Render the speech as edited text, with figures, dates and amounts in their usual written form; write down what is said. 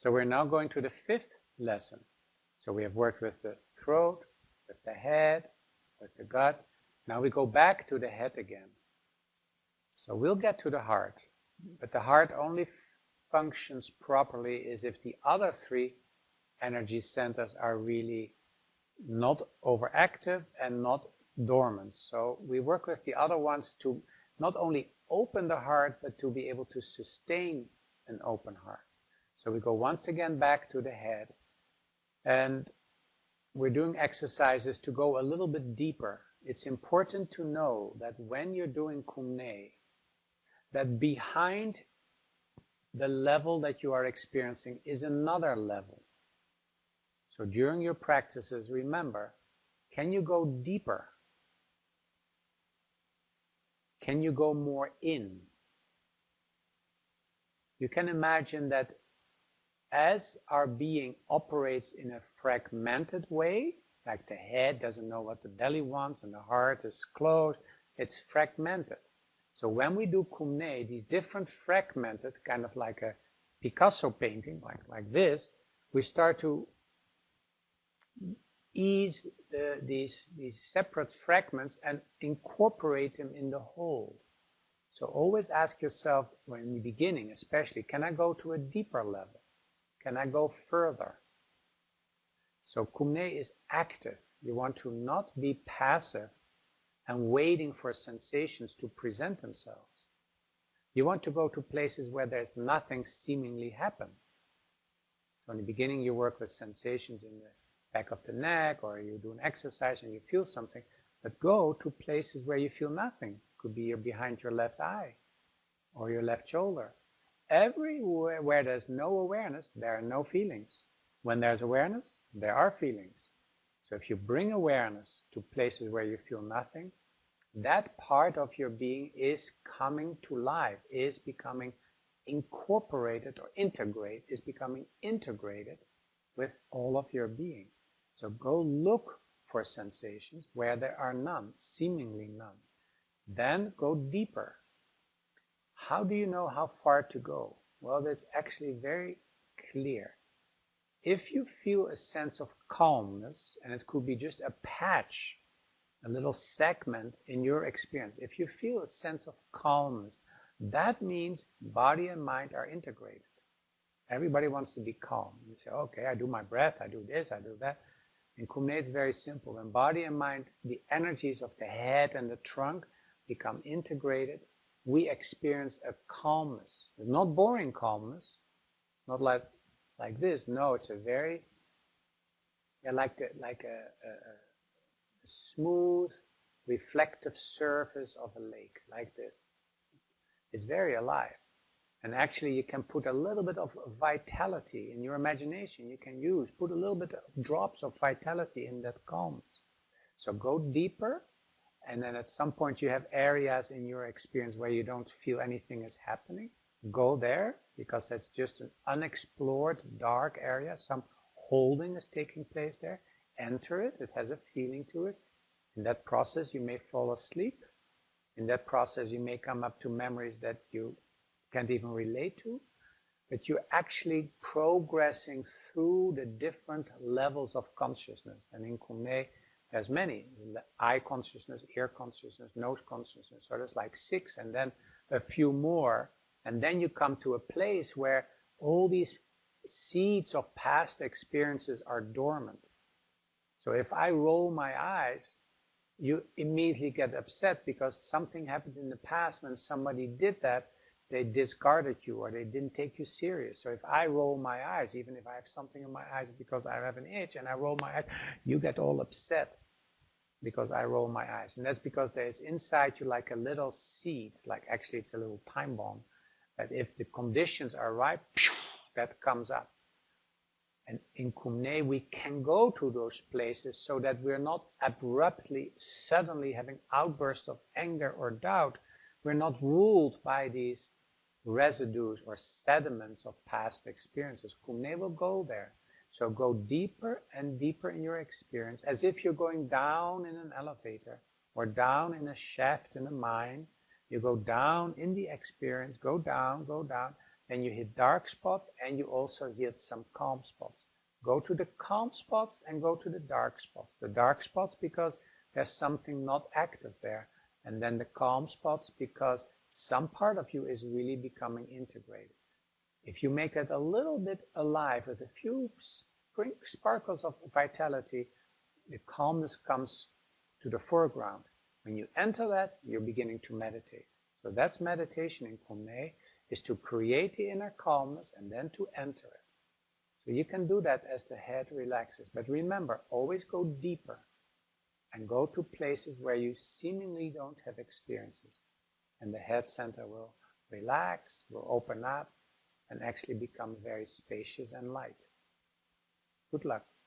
So we're now going to the fifth lesson. So we have worked with the throat, with the head, with the gut. Now we go back to the head again. So we'll get to the heart, but the heart only functions properly is if the other three energy centers are really not overactive and not dormant. So we work with the other ones to not only open the heart, but to be able to sustain an open heart. So we go once again back to the head, and we're doing exercises to go a little bit deeper. It's important to know that when you're doing Kun-Zhi, that behind the level that you are experiencing is another level. So during your practices, remember, can you go deeper? Can you go more in? You can imagine that as our being operates in a fragmented way, like the head doesn't know what the belly wants and the heart is closed, it's fragmented. So when we do Kun-Zhi, these different fragmented, kind of like a Picasso painting, like this, we start to ease these separate fragments and incorporate them in the whole. So always ask yourself, when in the beginning especially, can I go to a deeper level? Can I go further? So Kun-Zhi is active. You want to not be passive and waiting for sensations to present themselves. You want to go to places where there's nothing seemingly happen. So in the beginning you work with sensations in the back of the neck, or you do an exercise and you feel something, but go to places where you feel nothing. It could be behind your left eye or your left shoulder. Everywhere where there's no awareness, there are no feelings. When there's awareness, there are feelings. So if you bring awareness to places where you feel nothing, that part of your being is coming to life, is becoming incorporated or is becoming integrated with all of your being. So go look for sensations where there are none, seemingly none. Then go deeper. How do you know how far to go? Well, that's actually very clear. If you feel a sense of calmness, and it could be just a patch, a little segment in your experience, if you feel a sense of calmness, that means body and mind are integrated. Everybody wants to be calm. You say, okay, I do my breath, I do this, I do that. In Kun-Zhi, it's very simple. When body and mind, the energies of the head and the trunk become integrated, we experience a calmness. It's not boring calmness, not like this. No, it's a very, like a smooth, reflective surface of a lake, like this. It's very alive. And actually you can put a little bit of vitality in your imagination. You can put a little bit of drops of vitality in that calmness. So go deeper, and then at some point you have areas in your experience where you don't feel anything is happening. Go there, because that's just an unexplored dark area. Some holding is taking place there. Enter it, it has a feeling to it. In that process you may fall asleep. In that process you may come up to memories that you can't even relate to, but you're actually progressing through the different levels of consciousness. And in Kun-Zhi, there's many: eye consciousness, ear consciousness, nose consciousness. So there's like 6, and then a few more, and then you come to a place where all these seeds of past experiences are dormant. So if I roll my eyes, you immediately get upset because something happened in the past when somebody did that. They discarded you, or they didn't take you serious. So if I roll my eyes, even if I have something in my eyes because I have an itch and I roll my eyes, you get all upset because I roll my eyes. And that's because there's inside you like a little seed, like actually it's a little time bomb, that if the conditions are right, that comes up. And in Kun-Zhi, we can go to those places so that we're not abruptly, suddenly having outbursts of anger or doubt. We're not ruled by these residues or sediments of past experiences. Kun-Zhi will go there. So go deeper and deeper in your experience, as if you're going down in an elevator or down in a shaft in a mine. You go down in the experience, go down, then you hit dark spots and you also hit some calm spots. Go to the calm spots and go to the dark spots. The dark spots because there's something not active there, and then the calm spots because some part of you is really becoming integrated. If you make it a little bit alive with a few sparkles of vitality, the calmness comes to the foreground. When you enter that, you're beginning to meditate. So that's meditation in Kun-Mei, is to create the inner calmness and then to enter it. So you can do that as the head relaxes. But remember, always go deeper and go to places where you seemingly don't have experiences. And the head center will relax, will open up, and actually become very spacious and light. Good luck.